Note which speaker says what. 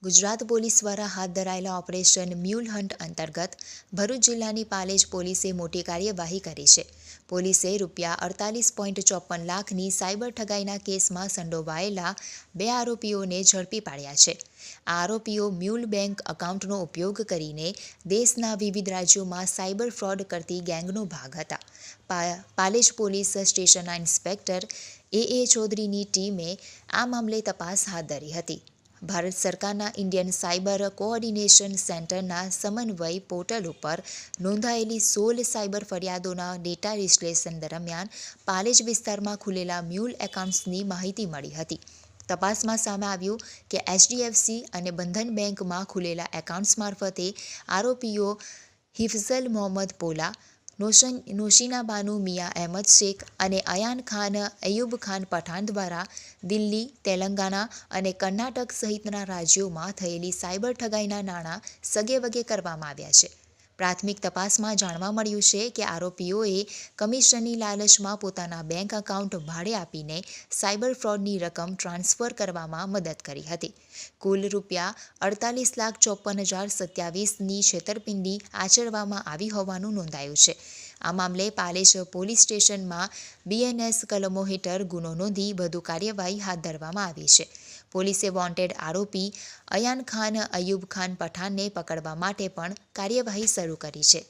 Speaker 1: Gujarat police દ્વારા હાથ ધરાયેલા ઓપરેશન મ્યુલ હન્ટ અંતર્ગત ભરૂચ જિલ્લાની પાલેજ પોલીસે મોટી કાર્યવાહી કરી છે. પોલીસે ₹48.54 લાખની સાયબર ઠગાઈના કેસમાં સંડોવાયેલા 2 આરોપીઓને ઝડપી પાડ્યા છે. આ આરોપીઓ મ્યુલ બેંક એકાઉન્ટનો ઉપયોગ કરીને દેશના વિવિધ રાજ્યોમાં સાયબર ફ્રોડ કરતી ગેંગનો ભાગ હતા. પાલેજ પોલીસ સ્ટેશનના ઇન્સ્પેક્ટર એ ચૌધરીની ટીમે આ મામલે તપાસ હાથ ધરી હતી. ભારત સરકારના ઇન્ડિયન સાયબર કોઓર્ડિનેશન સેન્ટરના સમન્વય પોર્ટલ ઉપર નોંધાયેલી 16 સાયબર ફરિયાદોના ડેટા વિશ્લેષણ દરમિયાન પાલેજ વિસ્તારમાં ખુલેલા મ્યુલ એકાઉન્ટ્સની માહિતી મળી હતી. તપાસમાં સામે આવ્યું કે HDFC અને બંધન બેંકમાં ખુલેલા એકાઉન્ટ્સ મારફતે આરોપીઓ હિફઝલ મોહમ્મદ પોલા, નોશીના બાનુ મિયા અહેમદ શેખ અને અયાન ખાન અયુબ ખાન પઠાણ દ્વારા દિલ્હી, તેલંગાણા અને કર્ણાટક સહિતના રાજ્યોમાં થયેલી સાયબર ઠગાઈના નાણાં સગેવગે કરવામાં આવ્યા છે. પ્રાથમિક તપાસમાં જાણવા મળ્યું છે કે આરોપીઓએ કમિશનની લાલચમાં પોતાના બેંક એકાઉન્ટ ભાડે આપીને સાયબર ફ્રોડની રકમ ટ્રાન્સફર કરવામાં મદદ કરી હતી. કુલ ₹48,54,027ની છેતરપિંડી આચરવામાં આવી હોવાનું નોંધાયું છે. આ મામલે પાલેજ પોલીસ સ્ટેશનમાં BNS કલમો હેઠળ ગુનો નોંધી વધુ કાર્યવાહી હાથ ધરવામાં આવી છે. પોલીસે વોન્ટેડ આરોપી અયાન ખાન અયુબ ખાન પઠાણને પકડવા માટે પણ કાર્યવાહી શરૂ કરી છે.